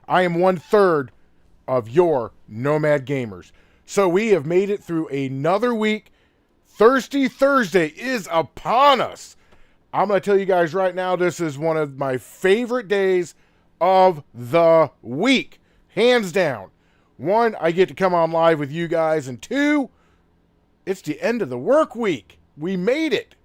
I am 1/3 of your Nomad Gamers. So we have made it through another week. Thirsty Thursday is upon us. I'm going to tell you guys right now, this is one of my favorite days of the week. Hands down. One, I get to come on live with you guys. And two, it's the end of the work week. We made it.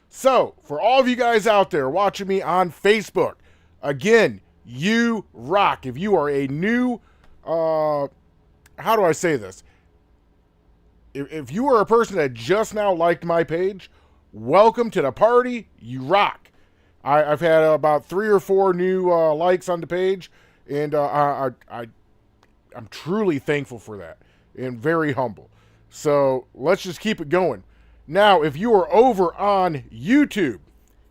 So, for all of you guys out there watching me on Facebook, again, you rock. If you are a new, how do I say this? If you are a person that just now liked my page, welcome to the party. You rock. I've had about 3 or 4 new likes on the page, and I'm truly thankful for that and very humble. So let's just keep it going. Now, if you are over on YouTube,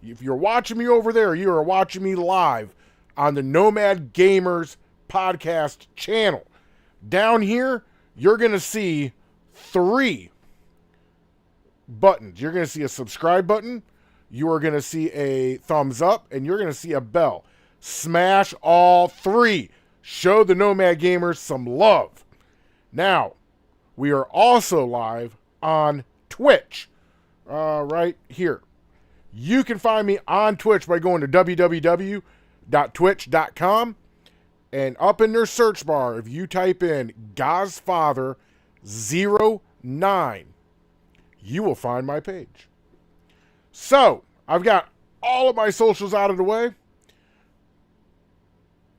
if you're watching me over there, you are watching me live on the Nomad Gamers podcast channel. Down here, you're going to see 3 buttons. You're going to see a subscribe button, you are going to see a thumbs up, and you're going to see a bell. Smash all 3. Show the Nomad Gamers some love. Now, we are also live on Twitch, right here. You can find me on Twitch by going to www.twitch.com, and up in their search bar, if you type in Gosfather09, you will find my page. So, I've got all of my socials out of the way.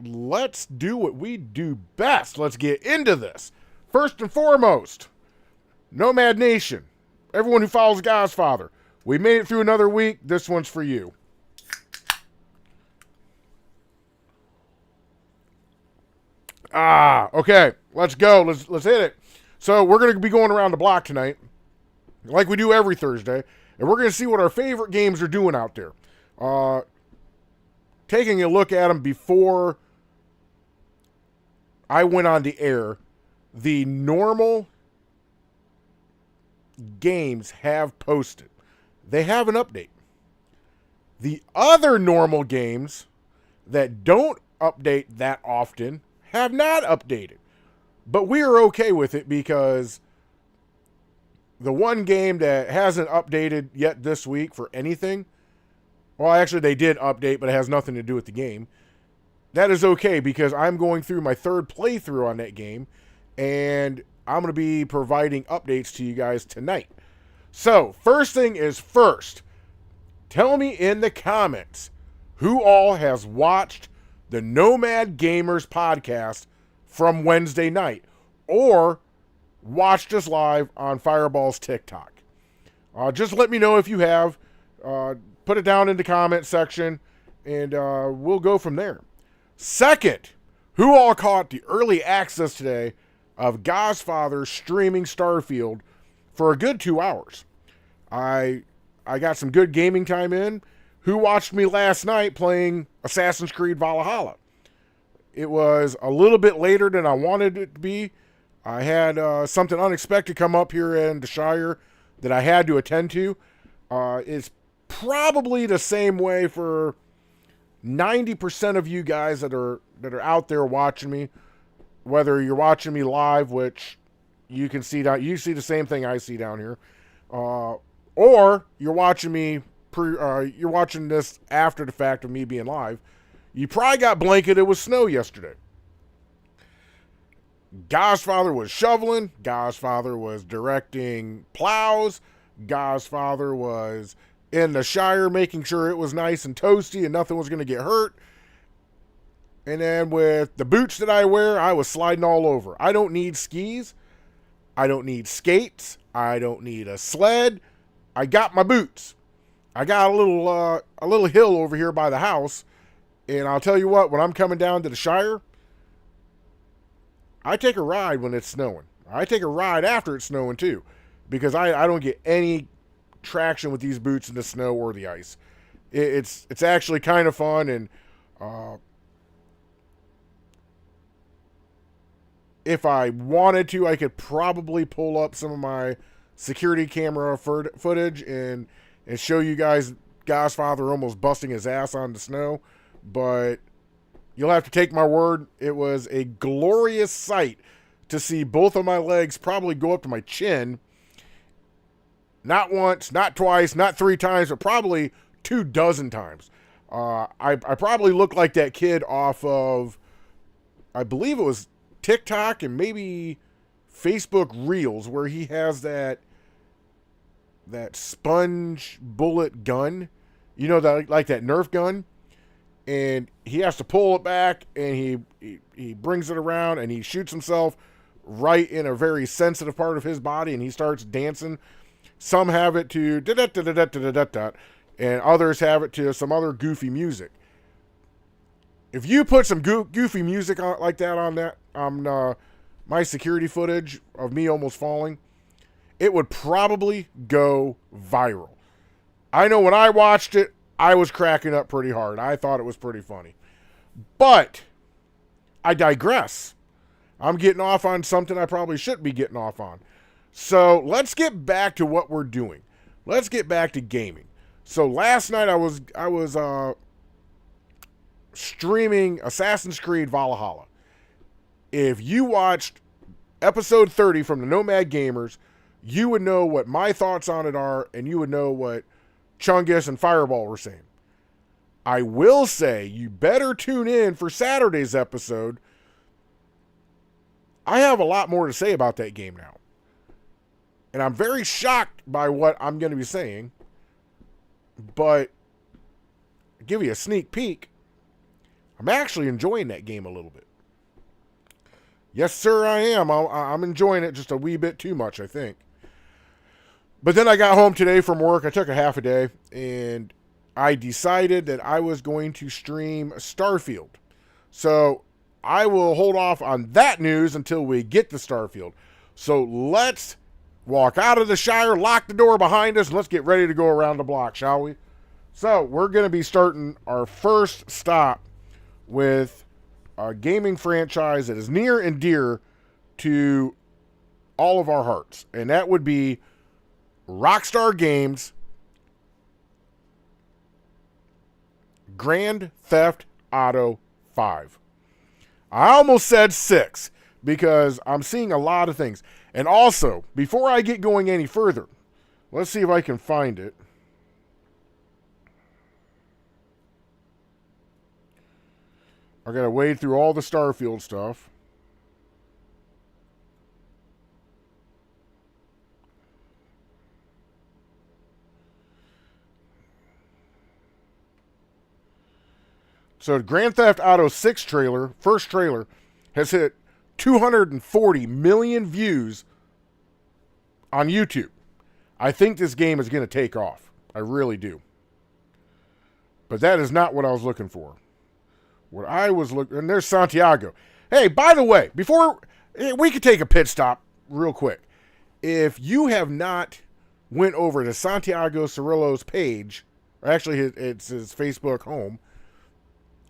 Let's do what we do best. Let's get into this. First and foremost, Nomad Nation, everyone who follows Gosfather, we made it through another week. This one's for you. Okay, let's go. Let's hit it. So we're going to be going around the block tonight, like we do every Thursday, and we're going to see what our favorite games are doing out there. Taking a look at them before I went on the air, the normal games have posted. They have an update. The other normal games that don't update that often have not updated. But we are okay with it because the one game that hasn't updated yet this week for anything, well, actually they did update, but it has nothing to do with the game. That is okay because I'm going through my 3rd playthrough on that game, and I'm going to be providing updates to you guys tonight. So, first thing is first, tell me in the comments who all has watched the Nomad Gamers podcast from Wednesday night or watched us live on Fireball's TikTok. Just let me know if you have. Put it down in the comment section, and we'll go from there. Second, who all caught the early access today of Gosfather streaming Starfield for a good 2 hours? I got some good gaming time in. Who watched me last night playing Assassin's Creed Valhalla? It was a little bit later than I wanted it to be. I had something unexpected come up here in the Shire that I had to attend to. It's probably the same way for 90% of you guys that are out there watching me, whether you're watching me live, which you can see down, you see the same thing I see down here, or you're watching me you're watching this after the fact of me being live. You probably got blanketed with snow yesterday. Gosfather was shoveling. Gosfather was directing plows. Gosfather was in the Shire making sure it was nice and toasty and nothing was going to get hurt. And then with the boots that I wear, I was sliding all over. I don't need skis. I don't need skates. I don't need a sled. I got my boots. I got a little hill over here by the house. And I'll tell you what, when I'm coming down to the Shire, I take a ride when it's snowing. I take a ride after it's snowing too, because I don't get any traction with these boots in the snow or the ice. It's actually kind of fun, and if I wanted to, I could probably pull up some of my security camera footage and show you guys Gosfather almost busting his ass on the snow, but You'll have to take my word. It was a glorious sight to see both of my legs probably go up to my chin. Not once, not twice, not 3 times, but probably 24 times. I probably look like that kid off of, I believe it was TikTok and maybe Facebook Reels, where he has that sponge bullet gun, you know, that like that Nerf gun, and he has to pull it back, and he brings it around, and he shoots himself right in a very sensitive part of his body, and he starts dancing. Some have it to da da da da da da da da, and others have it to some other goofy music. If you put some goofy music on, like that on my security footage of me almost falling, it would probably go viral. I know when I watched it, I was cracking up pretty hard. I thought it was pretty funny. But I digress. I'm getting off on something I probably shouldn't be getting off on. So let's get back to what we're doing. Let's get back to gaming. So last night I was streaming Assassin's Creed Valhalla. If you watched episode 30 from the Nomad Gamers, you would know what my thoughts on it are, and you would know what Chungus and Fireball were saying. I will say you better tune in for Saturday's episode. I have a lot more to say about that game now. And I'm very shocked by what I'm going to be saying. But I'll give you a sneak peek. I'm actually enjoying that game a little bit. Yes, sir, I am. I'm enjoying it just a wee bit too much, I think. But then I got home today from work. I took a half a day, and I decided that I was going to stream Starfield. So I will hold off on that news until we get to Starfield. So let's walk out of the Shire, lock the door behind us, and let's get ready to go around the block, shall we? So we're going to be starting our first stop with a gaming franchise that is near and dear to all of our hearts. And that would be Rockstar Games' Grand Theft Auto 5. I almost said 6 because I'm seeing a lot of things. And also, before I get going any further, let's see if I can find it. I gotta wade through all the Starfield stuff. So Grand Theft Auto 6 trailer, first trailer, has hit 240 million views on YouTube. I think this game is going to take off. I really do. But that is not what I was looking for. What I was looking... And there's Santiago. Hey, by the way, before... We could take a pit stop real quick. If you have not went over to Santiago Cirillo's page, or actually it's his Facebook home,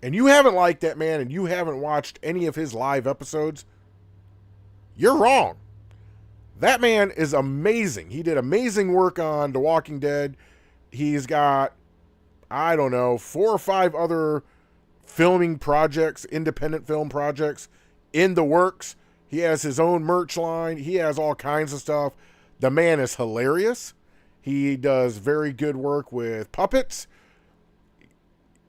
and you haven't liked that man and you haven't watched any of his live episodes, you're wrong. That man is amazing. He did amazing work on The Walking Dead. He's got, I don't know, 4 or 5 other filming projects, independent film projects in the works. He has his own merch line. He has all kinds of stuff. The man is hilarious. He does very good work with puppets.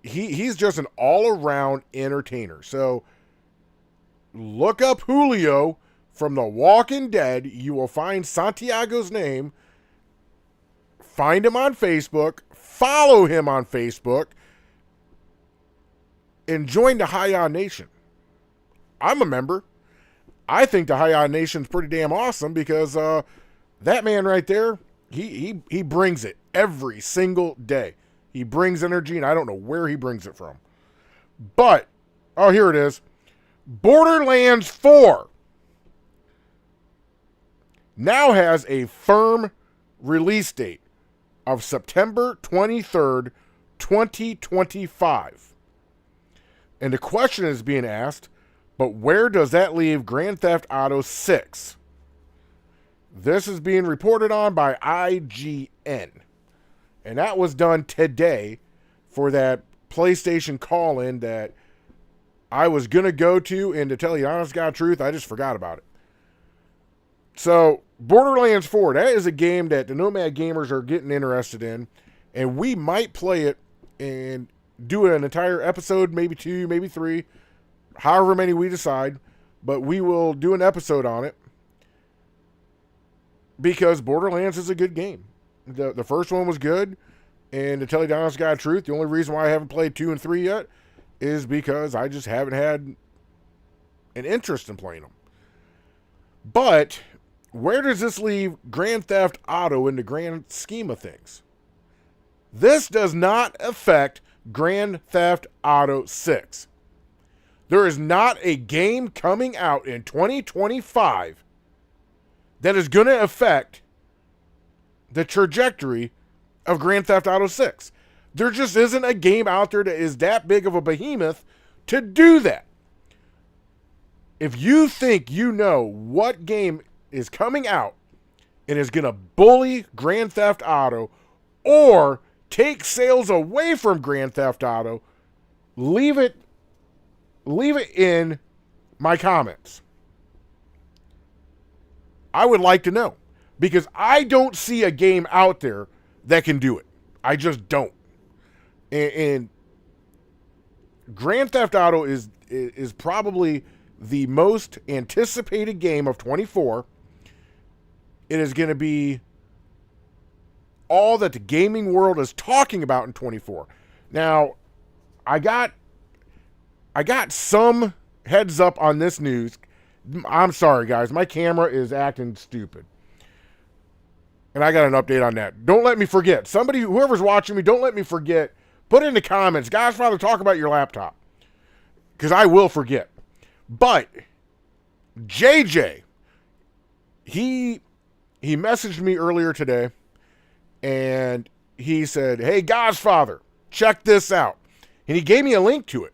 He's just an all-around entertainer. So look up Julio from The Walking Dead. You will find Santiago's name. Find him on Facebook. Follow him on Facebook. And join the High On Nation. I'm a member. I think the High On Nation's pretty damn awesome because that man right there, he brings it every single day. He brings energy, and I don't know where he brings it from. But, oh, here it is. Borderlands 4 now has a firm release date of September 23rd, 2025. And the question is being asked, but where does that leave Grand Theft Auto 6? This is being reported on by IGN. And that was done today for that PlayStation call-in that I was going to go to, and to tell you the honest God truth, I just forgot about it. So, Borderlands 4, that is a game that the Nomad gamers are getting interested in, and we might play it and do an entire episode, maybe 2, maybe 3, however many we decide, but we will do an episode on it because Borderlands is a good game. The first one was good, and to tell you the honest God truth, the only reason why I haven't played 2 and 3 yet is because I just haven't had an interest in playing them. But where does this leave Grand Theft Auto in the grand scheme of things? This does not affect Grand Theft Auto 6. There is not a game coming out in 2025 that is going to affect the trajectory of Grand Theft Auto 6. There just isn't a game out there that is that big of a behemoth to do that. If you think you know what game is coming out and is going to bully Grand Theft Auto or take sales away from Grand Theft Auto, leave it in my comments. I would like to know, because I don't see a game out there that can do it. I just don't. And Grand Theft Auto is probably the most anticipated game of 24. It is going to be all that the gaming world is talking about in 24. Now, I got some heads up on this news. I'm sorry, guys. My camera is acting stupid. And I got an update on that. Don't let me forget. Somebody, whoever's watching me, don't let me forget. Put it in the comments. Godfather, talk about your laptop. Because I will forget. But JJ, he messaged me earlier today. And he said, hey, Godfather, check this out. And he gave me a link to it.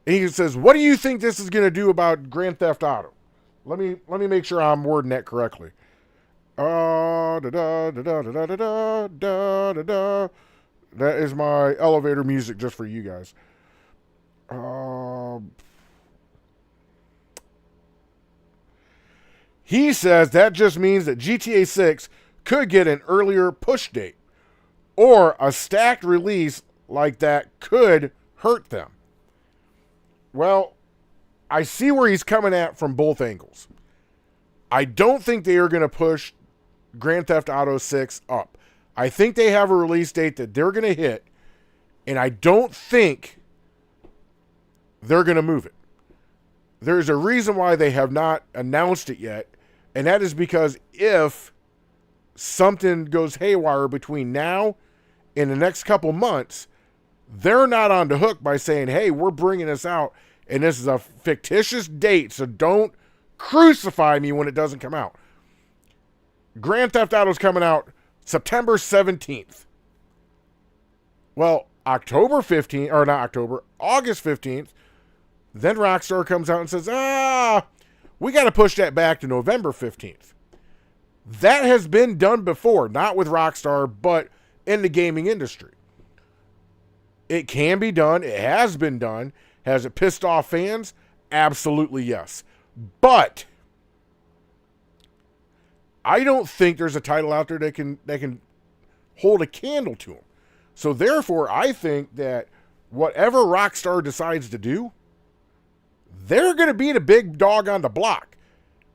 And he says, what do you think this is going to do about Grand Theft Auto? Let me make sure I'm wording that correctly. That is my elevator music just for you guys. He says that just means that GTA 6 could get an earlier push date, or a stacked release like that could hurt them. Well, I see where he's coming at from both angles. I don't think they are going to push Grand Theft Auto 6 up. I think they have a release date that they're going to hit, and I don't think they're going to move it. There's a reason why they have not announced it yet, and that is because if something goes haywire between now and the next couple months, they're not on the hook by saying, hey, we're bringing this out, and this is a fictitious date, so don't crucify me when it doesn't come out. Grand Theft Auto is coming out September 17th. Well, August 15th, then Rockstar comes out and says, we got to push that back to November 15th. That has been done before, not with Rockstar, but in the gaming industry. It can be done. It has been done. Has it pissed off fans? Absolutely yes. But I don't think there's a title out there that can hold a candle to them. So therefore, I think that whatever Rockstar decides to do, they're going to be the big dog on the block.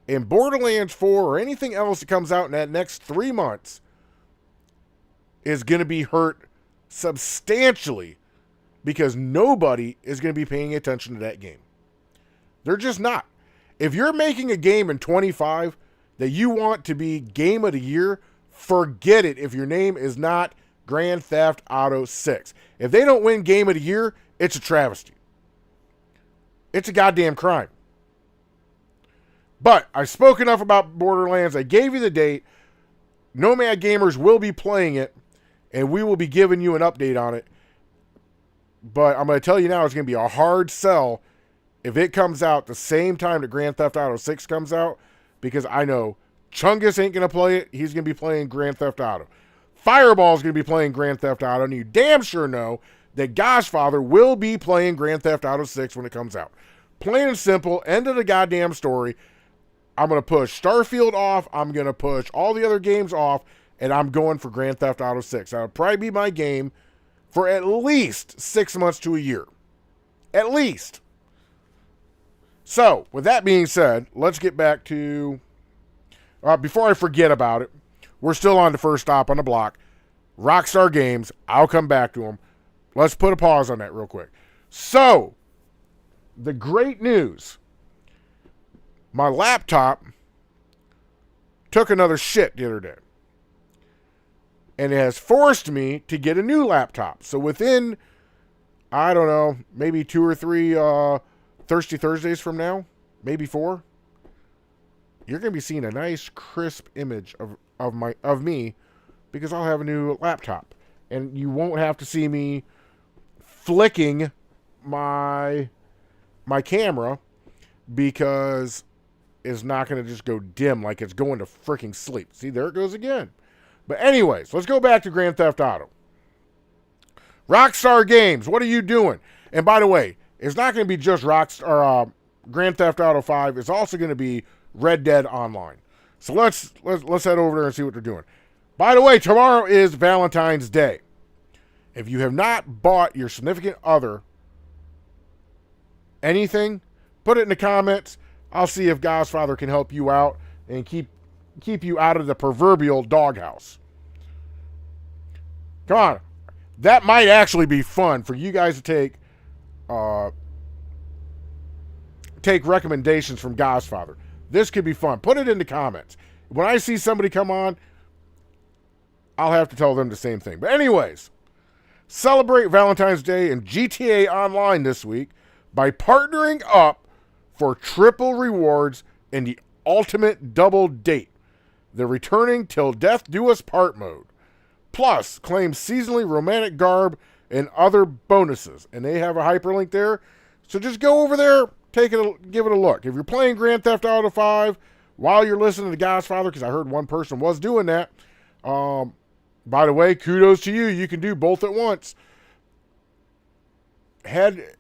And Borderlands 4 or anything else that comes out in that next 3 months is going to be hurt substantially because nobody is going to be paying attention to that game. They're just not. If you're making a game in 25 that you want to be Game of the Year, forget it if your name is not Grand Theft Auto 6. If they don't win Game of the Year, it's a travesty. It's a goddamn crime. But I spoke enough about Borderlands. I gave you the date. Nomad Gamers will be playing it, and we will be giving you an update on it. But I'm going to tell you now, it's going to be a hard sell if it comes out the same time that Grand Theft Auto 6 comes out, because I know Chungus ain't going to play it. He's going to be playing Grand Theft Auto. Fireball's going to be playing Grand Theft Auto, and you damn sure know that Godfather will be playing Grand Theft Auto 6 when it comes out. Plain and simple, end of the goddamn story. I'm going to push Starfield off. I'm going to push all the other games off, and I'm going for Grand Theft Auto 6. That'll probably be my game for at least 6 months to a year. At least. So, with that being said, let's get back to... before I forget about it, we're still on the first stop on the block. Rockstar Games. I'll come back to them. Let's put a pause on that real quick. So, the great news. My laptop took another shit the other day. And it has forced me to get a new laptop. So within, I don't know, maybe 2 or 3 Thirsty Thursdays from now, maybe 4, you're going to be seeing a nice crisp image of me because I'll have a new laptop. And you won't have to see me flicking my camera because it's not going to just go dim like it's going to freaking sleep. See, there it goes again. But anyways, let's go back to Grand Theft Auto. Rockstar Games, what are you doing? And by the way, it's not going to be just Grand Theft Auto 5. It's also going to be Red Dead Online. So let's head over there and see what they're doing. By the way, tomorrow is Valentine's Day. If you have not bought your significant other anything, put it in the comments. I'll see if Godfather can help you out and keep you out of the proverbial doghouse. Come on. That might actually be fun for you guys to take recommendations from Godfather. This could be fun. Put it in the comments. When I see somebody come on, I'll have to tell them the same thing. But anyways, celebrate Valentine's Day and GTA Online this week by partnering up for triple rewards in the ultimate double date. The returning Till Death Do Us Part mode. Plus, claim seasonally romantic garb and other bonuses. And they have a hyperlink there. So just go over there, give it a look. If you're playing Grand Theft Auto 5 while you're listening to Godfather, because I heard one person was doing that. By the way, kudos to you. You can do both at once. Head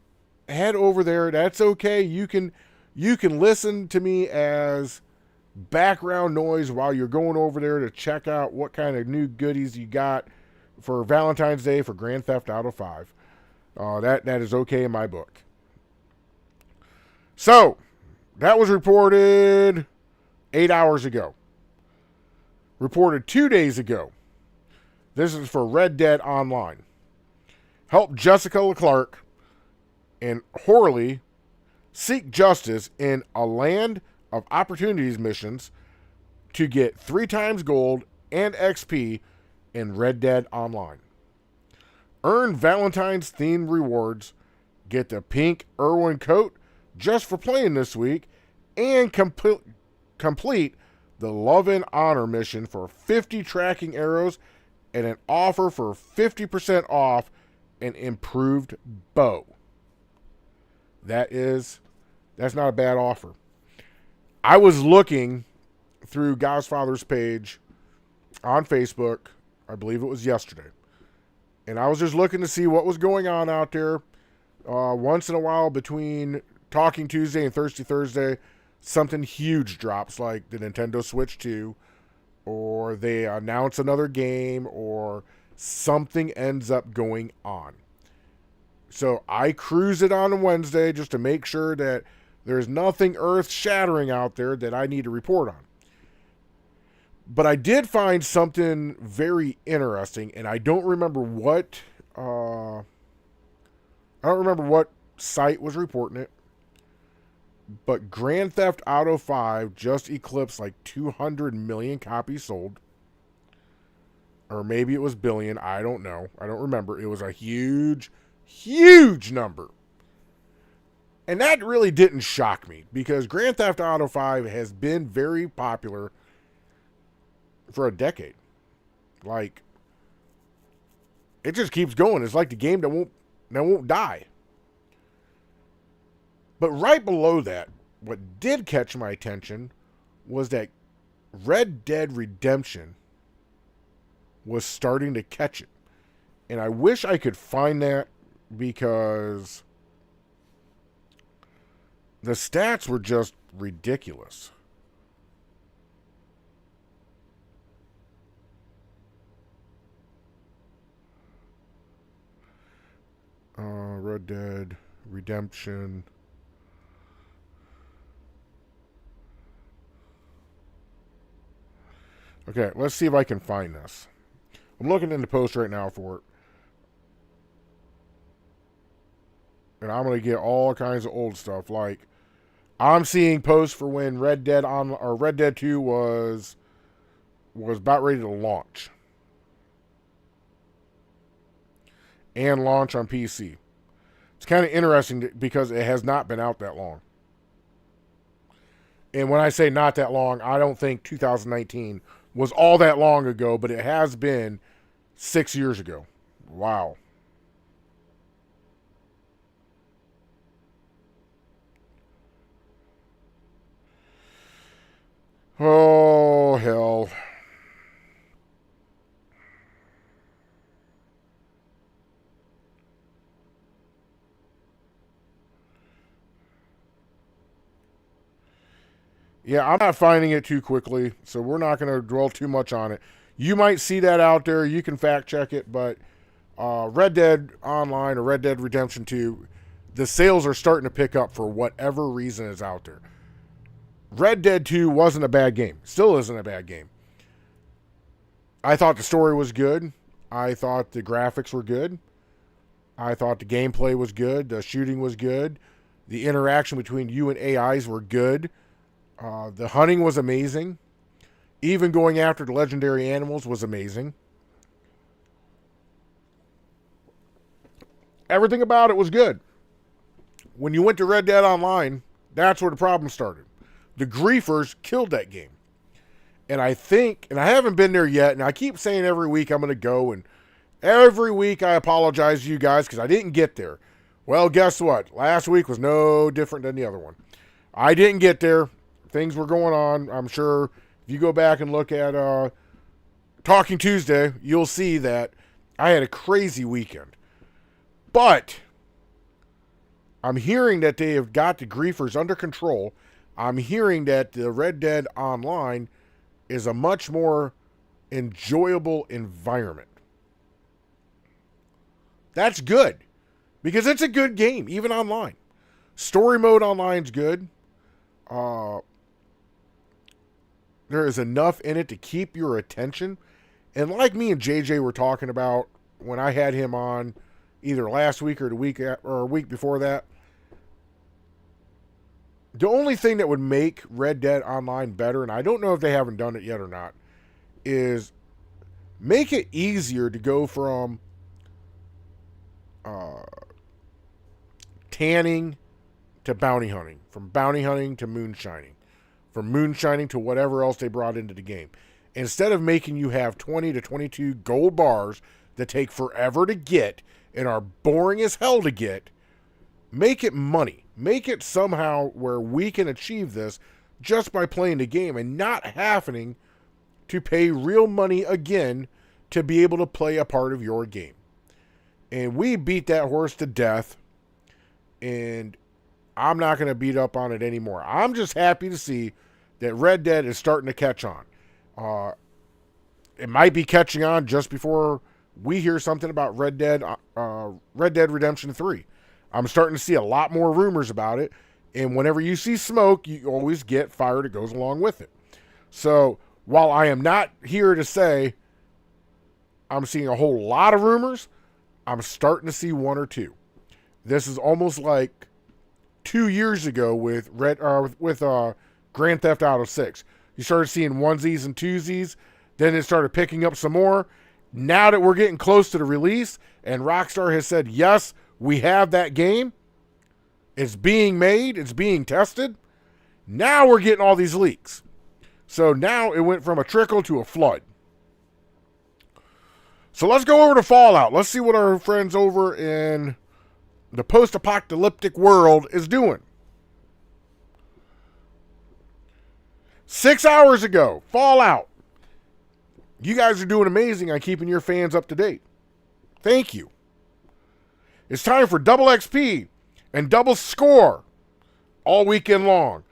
over there. That's okay. You can listen to me as background noise while you're going over there to check out what kind of new goodies you got for Valentine's Day for Grand Theft Auto 5. That is okay in my book. So, that was reported 8 hours ago. Reported 2 days ago. This is for Red Dead Online. Help Jessica Leclerc and Horley seek justice in a land of opportunities missions to get 3 times gold and XP in Red Dead Online. Earn Valentine's themed rewards, get the pink Irwin coat just for playing this week, and complete the Love and Honor mission for 50 tracking arrows and an offer for 50% off an improved bow. That's not a bad offer. I was looking through Godfather's page on Facebook, I believe it was yesterday, and I was just looking to see what was going on out there. Once in a while between Talking Tuesday and Thirsty Thursday, something huge drops like the Nintendo Switch 2, or they announce another game, or something ends up going on. So I cruise it on a Wednesday just to make sure that there's nothing earth-shattering out there that I need to report on. But I did find something very interesting, and I don't remember what site was reporting it. But Grand Theft Auto 5 just eclipsed like 200 million copies sold. Or maybe it was billion. I don't know. I don't remember. It was a huge, huge number. And that really didn't shock me, because Grand Theft Auto 5 has been very popular for a decade. Like, it just keeps going. It's like the game that won't die. But right below that, what did catch my attention was that Red Dead Redemption was starting to catch it. And I wish I could find that because the stats were just ridiculous. Red Dead Redemption. Okay, let's see if I can find this. I'm looking in the post right now for it. And I'm going to get all kinds of old stuff. Like, I'm seeing posts for when Red Dead 2 was about ready to launch. And launch on PC. It's kind of interesting because it has not been out that long. And when I say not that long, I don't think 2019 was all that long ago, but it has been 6 years ago. Wow. Oh, hell. Yeah, I'm not finding it too quickly, so we're not going to dwell too much on it. You might see that out there. You can fact check it, but Red Dead Online or Red Dead Redemption 2, the sales are starting to pick up for whatever reason is out there. Red Dead 2 wasn't a bad game. Still isn't a bad game. I thought the story was good. I thought the graphics were good. I thought the gameplay was good. The shooting was good. The interaction between you and AIs were good. The hunting was amazing. Even going after the legendary animals was amazing. Everything about it was good. When you went to Red Dead Online, that's where the problem started. The griefers killed that game. And I think, and I haven't been there yet, and I keep saying every week I'm going to go, and every week I apologize to you guys because I didn't get there. Well, guess what? Last week was no different than the other one. I didn't get there. Things were going on. I'm sure if you go back and look at Talking Tuesday, you'll see that I had a crazy weekend. But I'm hearing that they have got the griefers under control. I'm hearing that the Red Dead Online is a much more enjoyable environment. That's good because it's a good game, even online. Story mode online's good. There is enough in it to keep your attention. And like me and JJ were talking about when I had him on either last week or a week before that, the only thing that would make Red Dead Online better, and I don't know if they haven't done it yet or not, is make it easier to go from tanning to bounty hunting, from bounty hunting to moonshining, from moonshining to whatever else they brought into the game. Instead of making you have 20 to 22 gold bars that take forever to get and are boring as hell to get, make it money. Make it somehow where we can achieve this just by playing the game and not having to pay real money again to be able to play a part of your game. And we beat that horse to death, and I'm not going to beat up on it anymore. I'm just happy to see that Red Dead is starting to catch on. It might be catching on just before we hear something about Red Dead Redemption 3. I'm starting to see a lot more rumors about it, and whenever you see smoke, you always get fire that goes along with it. So while I am not here to say I'm seeing a whole lot of rumors, I'm starting to see one or two. This is almost like 2 years ago with Grand Theft Auto 6. You started seeing onesies and twosies, then it started picking up some more. Now that we're getting close to the release, and Rockstar has said, yes, we have that game. It's being made. It's being tested. Now we're getting all these leaks. So now it went from a trickle to a flood. So let's go over to Fallout. Let's see what our friends over in the post-apocalyptic world is doing. 6 hours ago, Fallout. You guys are doing amazing on keeping your fans up to date. Thank you. It's time for double XP and double score all weekend long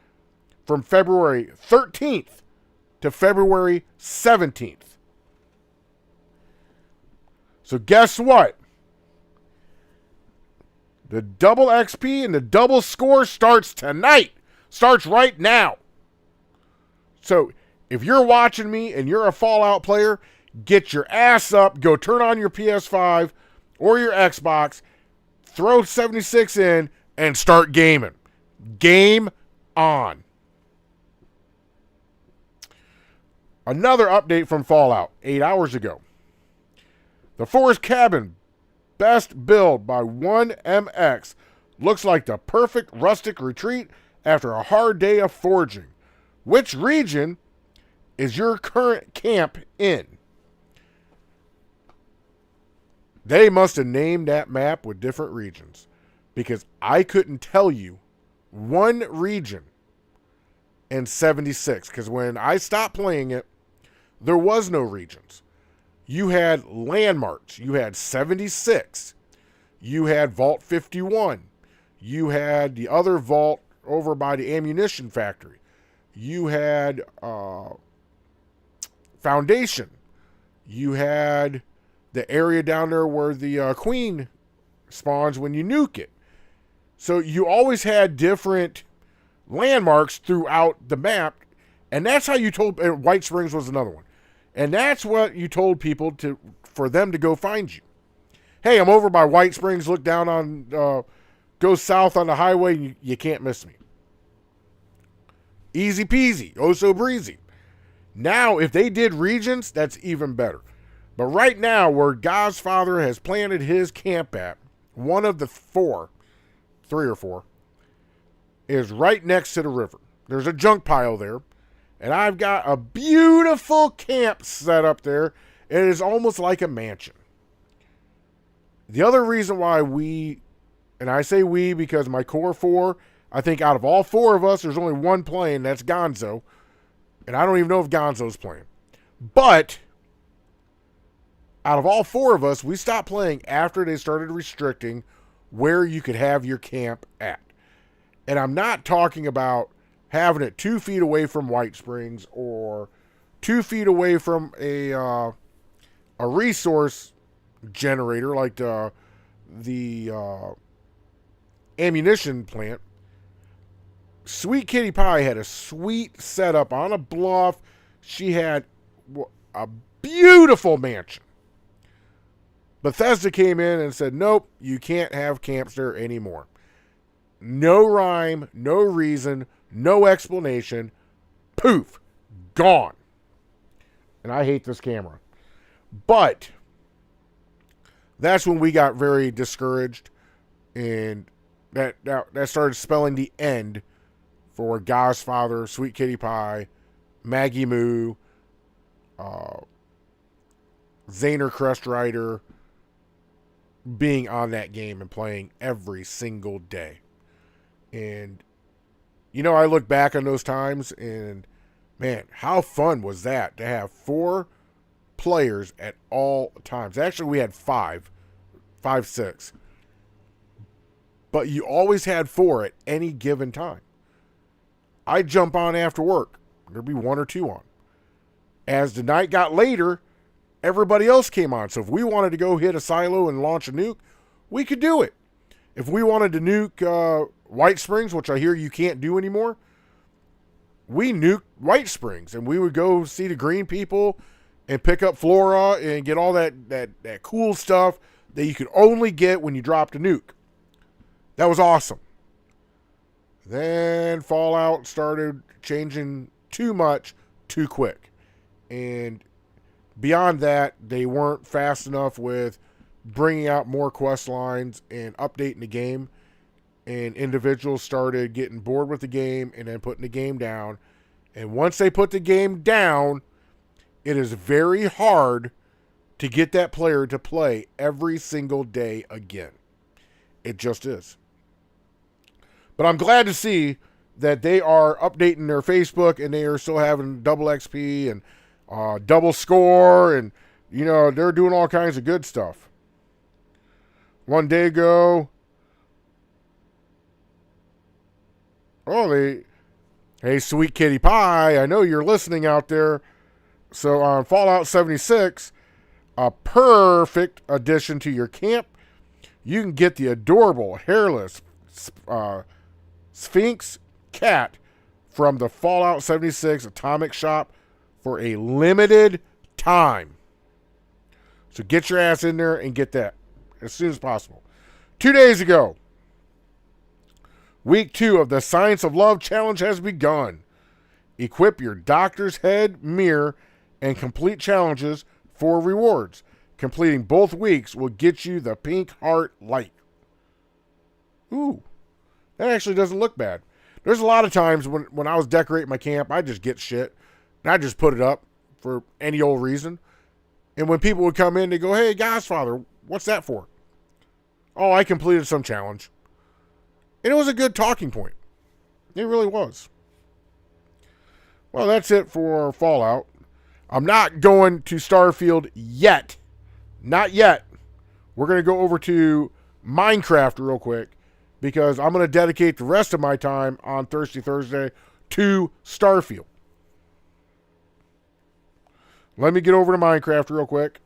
from February 13th to February 17th. So guess what? The double XP and the double score starts tonight. Starts right now. So if you're watching me and you're a Fallout player, get your ass up, go turn on your PS5 or your Xbox, throw 76 in, and start gaming. Game on. Another update from Fallout 8 hours ago. The Forest Cabin, best build by 1MX, looks like the perfect rustic retreat after a hard day of foraging. Which region is your current camp in? They must have named that map with different regions, because I couldn't tell you one region in 76, because when I stopped playing it, there was no regions. You had landmarks. You had 76. You had Vault 51. You had the other vault over by the ammunition factory. You had Foundation. You had the area down there where the queen spawns when you nuke it. So you always had different landmarks throughout the map, and that's how you told. White Springs was another one, and that's what you told people for them to go find you. Hey, I'm over by White Springs. Look down on, go south on the highway. And you can't miss me. Easy peasy, oh so breezy. Now, if they did regions, that's even better. But right now, where Godfather has planted his camp at, one of the three or four, is right next to the river. There's a junk pile there, and I've got a beautiful camp set up there. It is almost like a mansion. The other reason why and I say we because my core four, I think out of all four of us, there's only one playing, that's Gonzo. And I don't even know if Gonzo's playing. But out of all four of us, we stopped playing after they started restricting where you could have your camp at. And I'm not talking about having it 2 feet away from White Springs or 2 feet away from a resource generator like the ammunition plant. Sweet Kitty Pie had a sweet setup on a bluff. She had a beautiful mansion. Bethesda came in and said, nope, you can't have camps there anymore. No rhyme, no reason, no explanation. Poof, gone. And I hate this camera. But that's when we got very discouraged, and that started spelling the end for Godfather, Sweet Kitty Pie, Maggie Moo, Zaner Crest Rider being on that game and playing every single day. And, I look back on those times and, man, how fun was that to have 4 players at all times. Actually, we had 5, 6. But you always had 4 at any given time. I'd jump on after work. There'd be 1 or 2 on. As the night got later, everybody else came on. So if we wanted to go hit a silo and launch a nuke, we could do it. If we wanted to nuke White Springs, which I hear you can't do anymore, we nuked White Springs. And we would go see the green people and pick up flora and get all that cool stuff that you could only get when you dropped a nuke. That was awesome. Then Fallout started changing too much, too quick. And beyond that, they weren't fast enough with bringing out more quest lines and updating the game. And individuals started getting bored with the game and then putting the game down. And once they put the game down, it is very hard to get that player to play every single day again. It just is. But I'm glad to see that they are updating their Facebook and they are still having double XP and double score, and they're doing all kinds of good stuff. One day ago. Oh, hey, Sweet Kitty Pie, I know you're listening out there. So on Fallout 76, a perfect addition to your camp, you can get the adorable, hairless Sphinx cat from the Fallout 76 Atomic Shop for a limited time. So get your ass in there and get that as soon as possible. 2 days ago, week 2 of the Science of Love Challenge has begun. Equip your doctor's head mirror and complete challenges for rewards. Completing both weeks will get you the pink heart light. Ooh, that actually doesn't look bad. There's a lot of times when I was decorating my camp, I just get shit. And I just put it up for any old reason. And when people would come in, they go, hey, Godfather, what's that for? Oh, I completed some challenge. And it was a good talking point. It really was. Well, that's it for Fallout. I'm not going to Starfield yet. Not yet. We're going to go over to Minecraft real quick because I'm going to dedicate the rest of my time on Thirsty Thursday to Starfield. Let me get over to Minecraft real quick.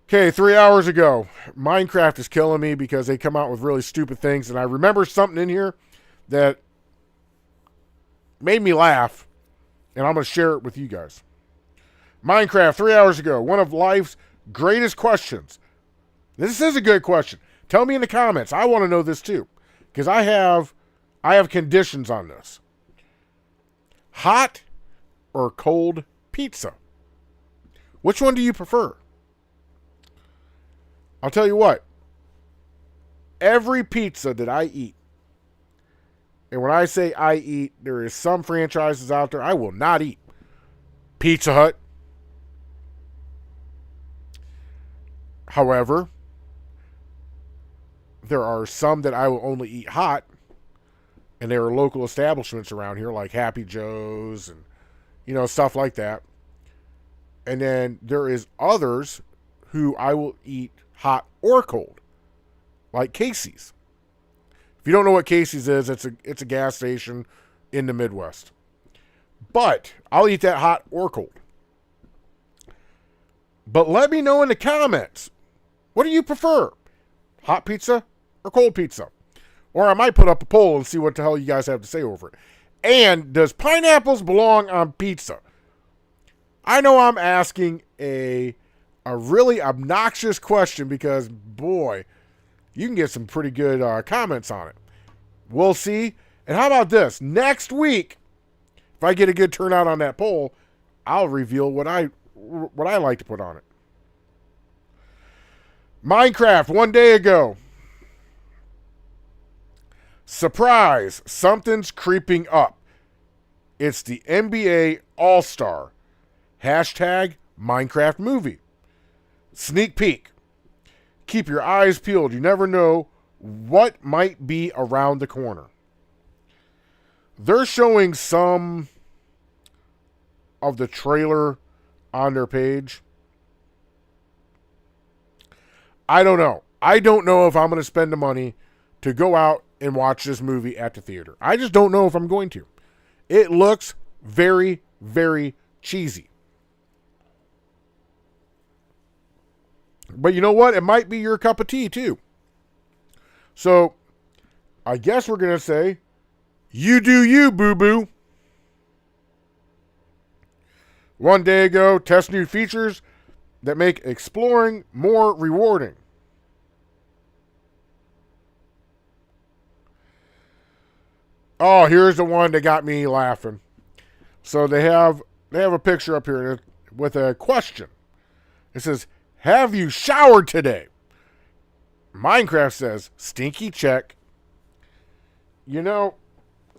Okay, 3 hours ago, Minecraft is killing me because they come out with really stupid things, and I remember something in here that made me laugh, and I'm going to share it with you guys. Minecraft, 3 hours ago, one of life's greatest questions. This is a good question. Tell me in the comments. I want to know this too, because I have conditions on this. Hot or cold pizza? Which one do you prefer? I'll tell you what. Every pizza that I eat, and when I say I eat, there is some franchises out there I will not eat. Pizza Hut. However, there are some that I will only eat hot, and there are local establishments around here like Happy Joe's and stuff like that. And then there is others who I will eat hot or cold, like Casey's. If you don't know what Casey's is, it's a gas station in the Midwest. But I'll eat that hot or cold. But let me know in the comments, what do you prefer? Hot pizza or cold pizza? Or I might put up a poll and see what the hell you guys have to say over it. And does pineapples belong on pizza? I know I'm asking a really obnoxious question because, boy, you can get some pretty good comments on it. We'll see. And how about this? Next week, if I get a good turnout on that poll, I'll reveal what I like to put on it. Minecraft, 1 day ago. Surprise, something's creeping up. It's the NBA All-Star. Hashtag Minecraft movie. Sneak peek. Keep your eyes peeled. You never know what might be around the corner. They're showing some of the trailer on their page. I don't know. I don't know if I'm going to spend the money to go out and watch this movie at the theater. I just don't know if I'm going to. It looks very, very cheesy. But you know what? It might be your cup of tea too. So, I guess we're going to say, you do you, boo-boo. 1 day ago, test new features that make exploring more rewarding. Oh, here's the one that got me laughing. So they have a picture up here with a question. It says, have you showered today? Minecraft says, stinky check. You know,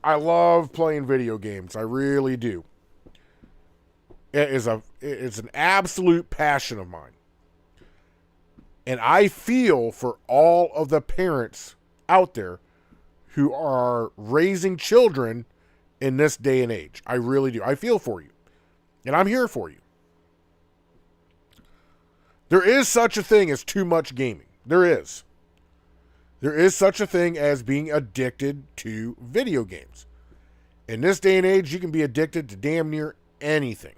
I love playing video games. I really do. It's an absolute passion of mine. And I feel for all of the parents out there who are raising children in this day and age. I really do. I feel for you. And I'm here for you. There is such a thing as too much gaming. There is. There is such a thing as being addicted to video games. In this day and age, you can be addicted to damn near anything.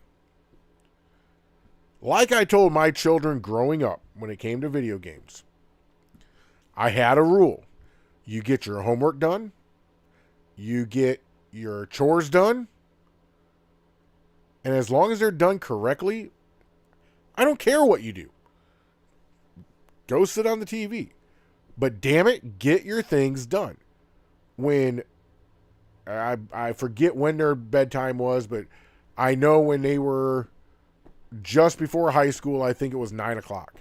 Like I told my children growing up when it came to video games, I had a rule. You get your homework done, you get your chores done, and as long as they're done correctly, I don't care what you do. Go sit on the TV. But damn it, get your things done. When, I forget when their bedtime was, but I know when they were just before high school, I think it was 9 o'clock.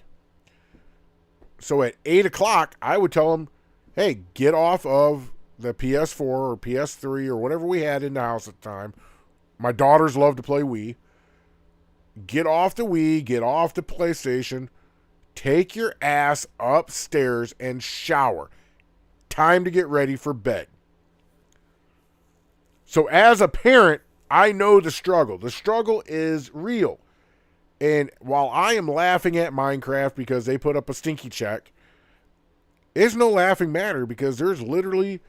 So at 8 o'clock, I would tell them, hey, get off of the PS4 or PS3 or whatever we had in the house at the time. My daughters love to play Wii. Get off the Wii, get off the PlayStation, take your ass upstairs and shower. Time to get ready for bed. So as a parent, I know the struggle. The struggle is real. And while I am laughing at Minecraft because they put up a stinky check, it's no laughing matter because there's literally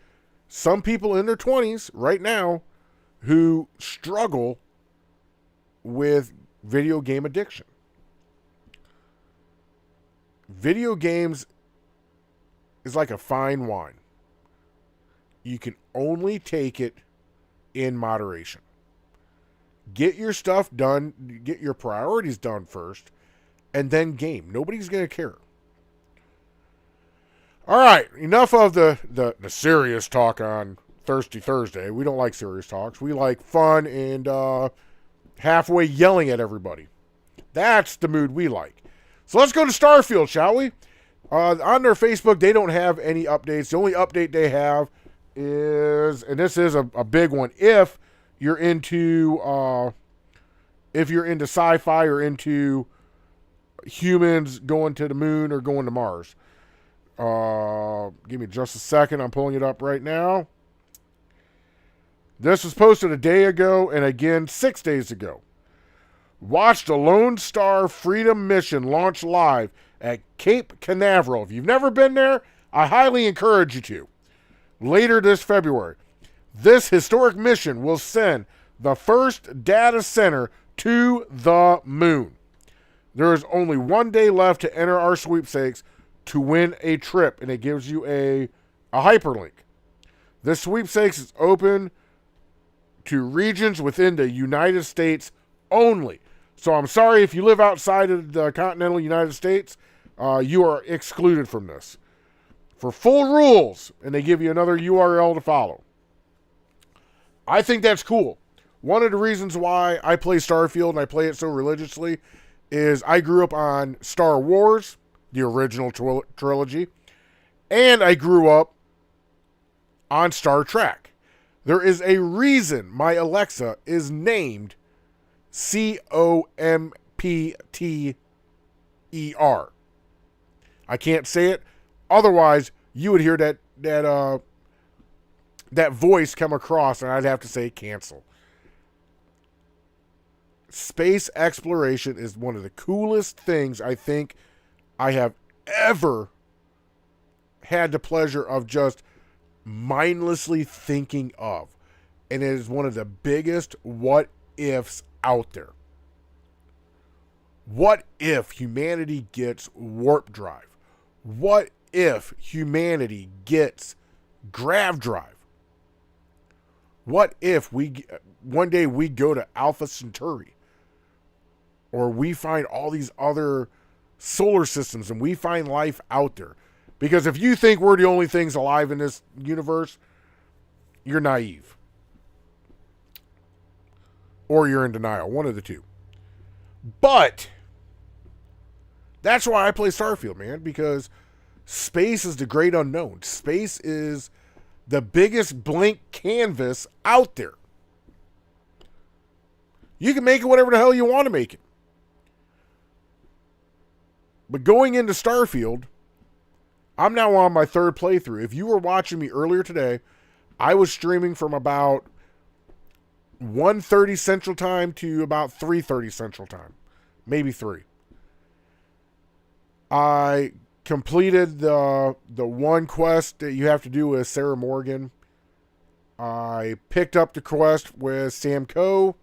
some people in their 20s right now who struggle with video game addiction. Video games is like a fine wine. You can only take it in moderation. Get your stuff done, get your priorities done first, and then game. Nobody's going to care. All right, enough of the serious talk on Thirsty Thursday. We don't like serious talks. We like fun and halfway yelling at everybody. That's the mood we like. So let's go to Starfield, shall we? On their Facebook, they don't have any updates. The only update they have is, and this is a big one, if you're into sci-fi or into humans going to the moon or going to Mars. Give me just a second. I'm pulling it up right now. This was posted a day ago and again 6 days ago. Watch the Lone Star Freedom Mission launch live at Cape Canaveral. If you've never been there, I highly encourage you to. Later this February, this historic mission will send the first data center to the moon. There is only 1 day left to enter our sweepstakes to win a trip, and it gives you a hyperlink. This sweepstakes is open to regions within the United States only. So I'm sorry if you live outside of the continental United States, you are excluded from this. For full rules, and they give you another URL to follow. I think that's cool. One of the reasons why I play Starfield and I play it so religiously is I grew up on Star Wars, the original trilogy, and I grew up on Star Trek. There is a reason my Alexa is named Compter. I can't say it. Otherwise, you would hear that voice come across, and I'd have to say cancel. Space exploration is one of the coolest things I think I have ever had the pleasure of just mindlessly thinking of. And it is one of the biggest what ifs out there. What if humanity gets warp drive? What if humanity gets grav drive? What if one day we go to Alpha Centauri? Or we find all these other solar systems and we find life out there. Because if you think we're the only things alive in this universe, you're naive. Or you're in denial. One of the two. But that's why I play Starfield, man. Because space is the great unknown. Space is the biggest blank canvas out there. You can make it whatever the hell you want to make it. But going into Starfield, I'm now on my third playthrough. If you were watching me earlier today, I was streaming from about 1:30 Central Time to about 3:30 Central Time. Maybe 3. I completed the one quest that you have to do with Sarah Morgan. I picked up the quest with Sam Coe,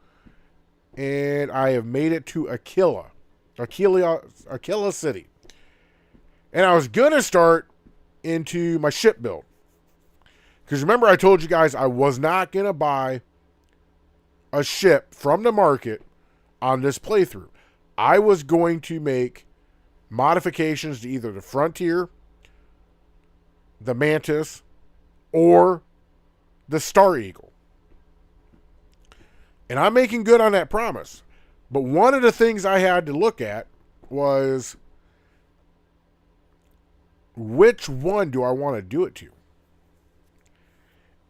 and I have made it to Aquila City. And I was going to start into my ship build. Because remember I told you guys I was not going to buy a ship from the market on this playthrough. I was going to make modifications to either the Frontier, the Mantis, or the Star Eagle. And I'm making good on that promise. But one of the things I had to look at was, which one do I want to do it to?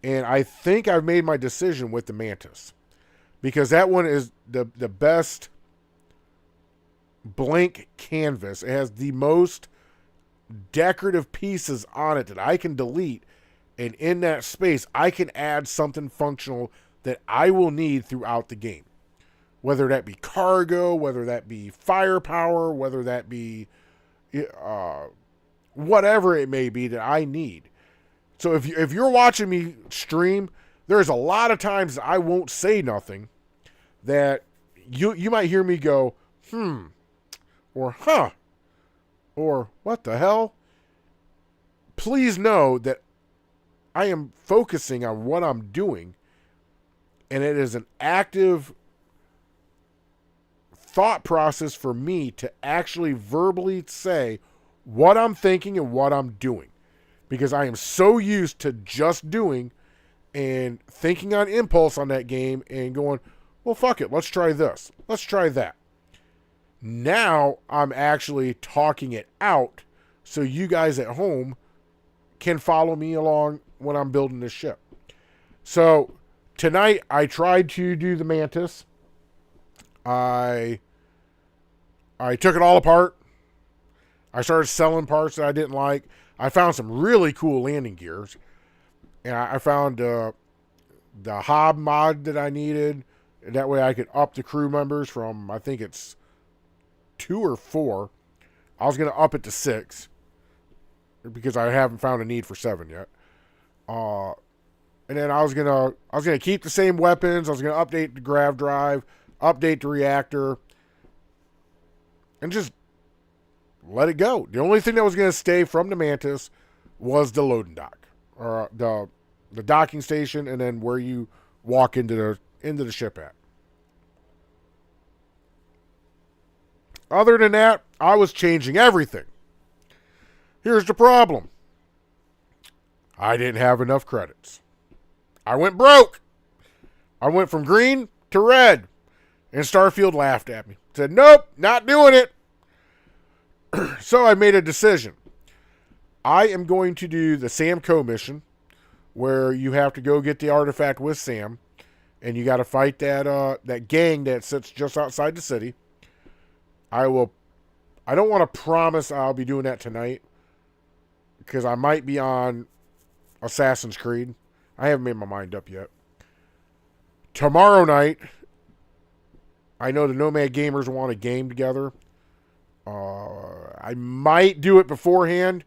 And I think I've made my decision with the Mantis. Because that one is the best blank canvas. It has the most decorative pieces on it that I can delete. And in that space, I can add something functional that I will need throughout the game. Whether that be cargo, whether that be firepower, whether that be whatever it may be that I need. So if you're watching me stream, there's a lot of times that I won't say nothing that you might hear me go, or huh, or what the hell? Please know that I am focusing on what I'm doing, and it is an active thought process for me to actually verbally say what I'm thinking and what I'm doing. Because I am so used to just doing and thinking on impulse on that game and going, well, fuck it, let's try this. Let's try that. Now I'm actually talking it out so you guys at home can follow me along when I'm building this ship. So tonight I tried to do the Mantis. I took it all apart. I started selling parts that I didn't like. I found some really cool landing gears. And I found the Hob mod that I needed. And that way I could up the crew members from, I think it's 2 or 4. I was going to up it to 6. Because I haven't found a need for 7 yet. And then I was gonna keep the same weapons. I was gonna update the grav drive, update the reactor, and just let it go. The only thing that was gonna stay from the Mantis was the loading dock, or the docking station, and then where you walk into the ship at. Other than that, I was changing everything. Here's the problem. I didn't have enough credits. I went broke. I went from green to red. And Starfield laughed at me. Said, nope, not doing it. So I made a decision. I am going to do the Sam Coe mission, where you have to go get the artifact with Sam. And you got to fight that gang that sits just outside the city. I don't want to promise I'll be doing that tonight. Because I might be on Assassin's Creed. I haven't made my mind up yet. Tomorrow night, I know the Nomad Gamers want a game together. I might do it beforehand.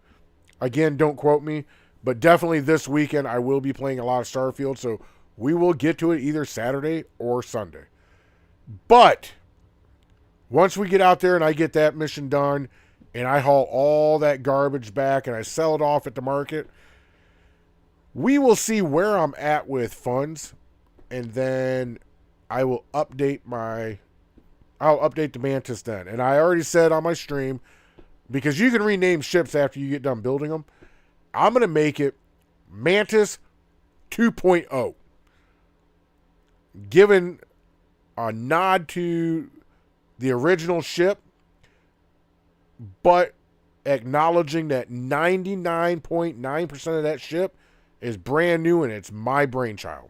Again, don't quote me. But definitely this weekend, I will be playing a lot of Starfield. So we will get to it either Saturday or Sunday. But once we get out there and I get that mission done, and I haul all that garbage back and I sell it off at the market, we will see where I'm at with funds, and then I will update the Mantis then. And I already said on my stream, because you can rename ships after you get done building them, I'm going to make it Mantis 2.0. Given a nod to the original ship, but acknowledging that 99.9% of that ship is brand new and it's my brainchild.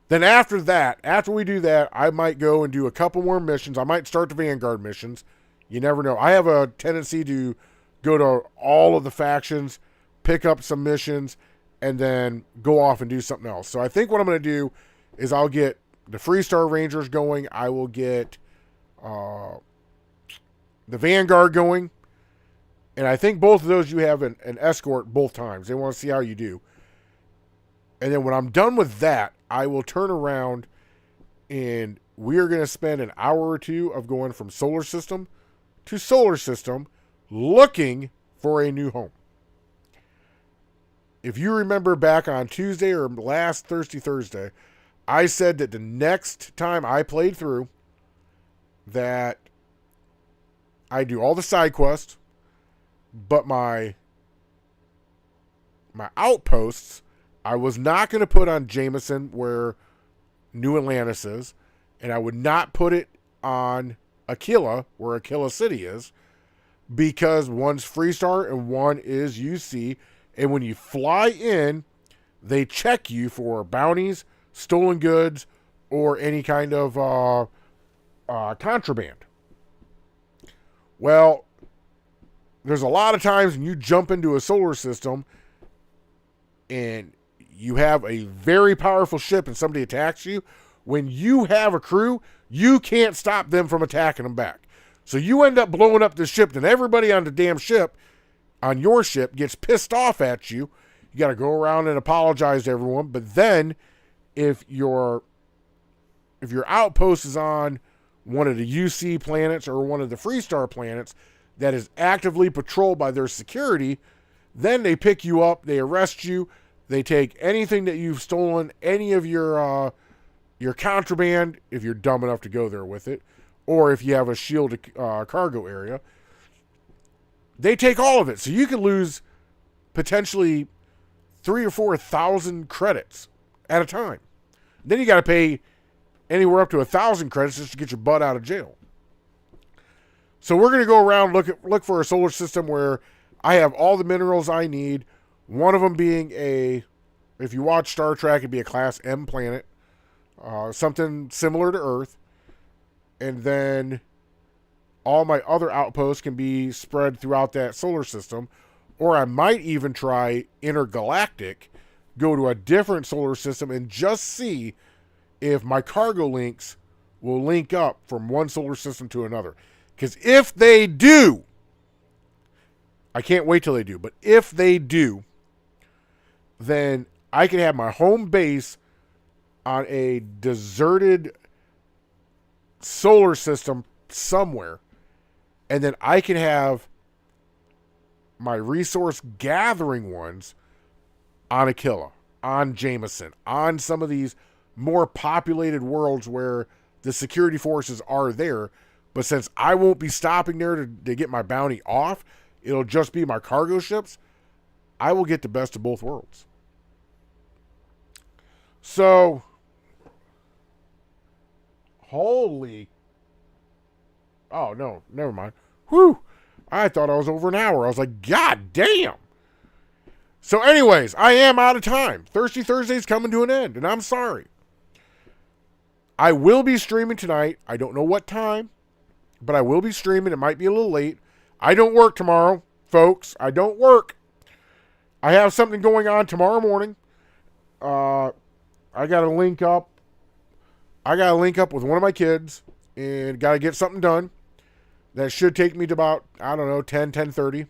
Then after we do that, I might go and do a couple more missions. I might start the Vanguard missions. You never know. I have a tendency to go to all of the factions, pick up some missions, and then go off and do something else. So I think what I'm going to do is I'll get the Freestar Rangers going. I will get the Vanguard going. And I think both of those you have an escort both times. They want to see how you do. And then when I'm done with that, I will turn around and we are going to spend an hour or two of going from solar system to solar system looking for a new home. If you remember back on Tuesday or last Thursday, I said that the next time I played through that I do all the side quests, but my outposts, I was not going to put on Jameson where New Atlantis is, and I would not put it on Aquila where Aquila City is, because one's Freestar and one is UC, and when you fly in, they check you for bounties, stolen goods, or any kind of contraband. Well, there's a lot of times when you jump into a solar system and you have a very powerful ship and somebody attacks you. When you have a crew, you can't stop them from attacking them back. So you end up blowing up the ship, and everybody on the damn ship, on your ship, gets pissed off at you. You got to go around and apologize to everyone. But then if your outpost is on one of the UC planets or one of the Freestar planets that is actively patrolled by their security, then they pick you up, they arrest you, they take anything that you've stolen, any of your contraband, if you're dumb enough to go there with it, or if you have a shielded cargo area. They take all of it, so you could lose potentially 3,000 or 4,000 credits at a time. Then you got to pay anywhere up to 1,000 credits just to get your butt out of jail. So we're going to go around look for a solar system where I have all the minerals I need. One of them being if you watch Star Trek, it'd be a Class M planet, something similar to Earth, and then all my other outposts can be spread throughout that solar system, or I might even try intergalactic, go to a different solar system and just see if my cargo links will link up from one solar system to another. Because if they do, I can't wait till they do, but if they do, then I can have my home base on a deserted solar system somewhere, and then I can have my resource gathering ones on Aquila, on Jameson, on some of these more populated worlds where the security forces are there. But since I won't be stopping there to get my bounty off, it'll just be my cargo ships, I will get the best of both worlds. So, holy... Oh, no, never mind. Whew! I thought I was over an hour. I was like, God damn! So anyways, I am out of time. Thirsty Thursday's coming to an end, and I'm sorry. I will be streaming tonight. I don't know what time, but I will be streaming. It might be a little late. I don't work tomorrow, folks. I don't work. I have something going on tomorrow morning. I got to link up. With one of my kids and got to get something done. That should take me to about, 10:30.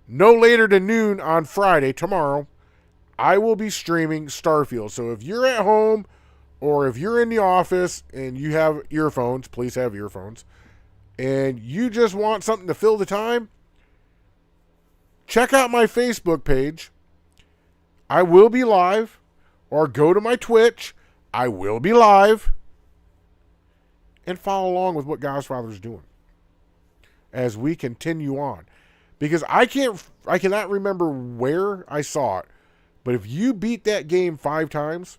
No later than noon on Friday, tomorrow, I will be streaming Starfield. So if you're at home or if you're in the office and you have earphones, please have earphones, and you just want something to fill the time, check out my Facebook page. I will be live. Or go to my Twitch. I will be live. And follow along with what Godfather's doing as we continue on. Because I cannot remember where I saw it, but if you beat that game 5 times,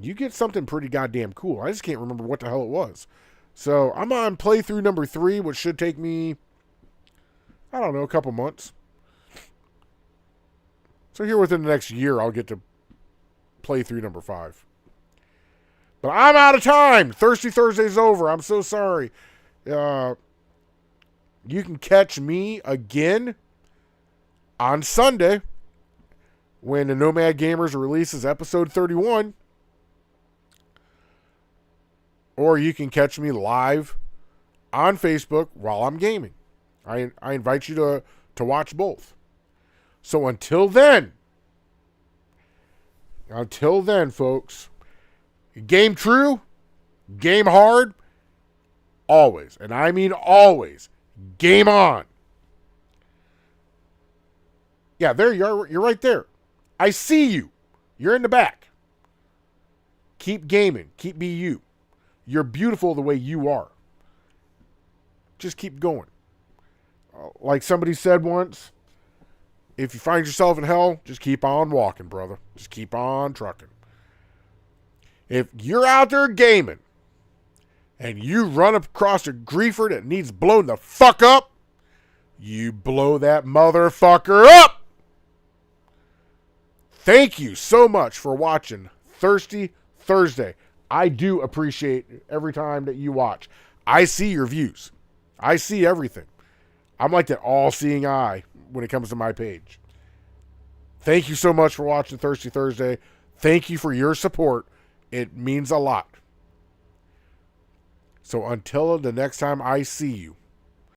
you get something pretty goddamn cool. I just can't remember what the hell it was. So I'm on playthrough number 3, which should take me, a couple months. So here within the next year, I'll get to playthrough number 5. But I'm out of time. Thirsty Thursday's over. I'm so sorry. You can catch me again on Sunday when the Nomad Gamers releases episode 31. Or you can catch me live on Facebook while I'm gaming. I invite you to watch both. So until then, folks, game true, game hard, always, and I mean always, game on. Yeah, there you are. You're right there. I see you. You're in the back. Keep gaming. Keep being you. You're beautiful the way you are. Just keep going. Like somebody said once, if you find yourself in hell, just keep on walking, brother. Just keep on trucking. If you're out there gaming and you run across a griefer that needs blown the fuck up, you blow that motherfucker up. Thank you so much for watching Thirsty Thursday. I do appreciate every time that you watch. I see your views. I see everything. I'm like that all-seeing eye when it comes to my page. Thank you so much for watching Thirsty Thursday. Thank you for your support. It means a lot. So until the next time I see you,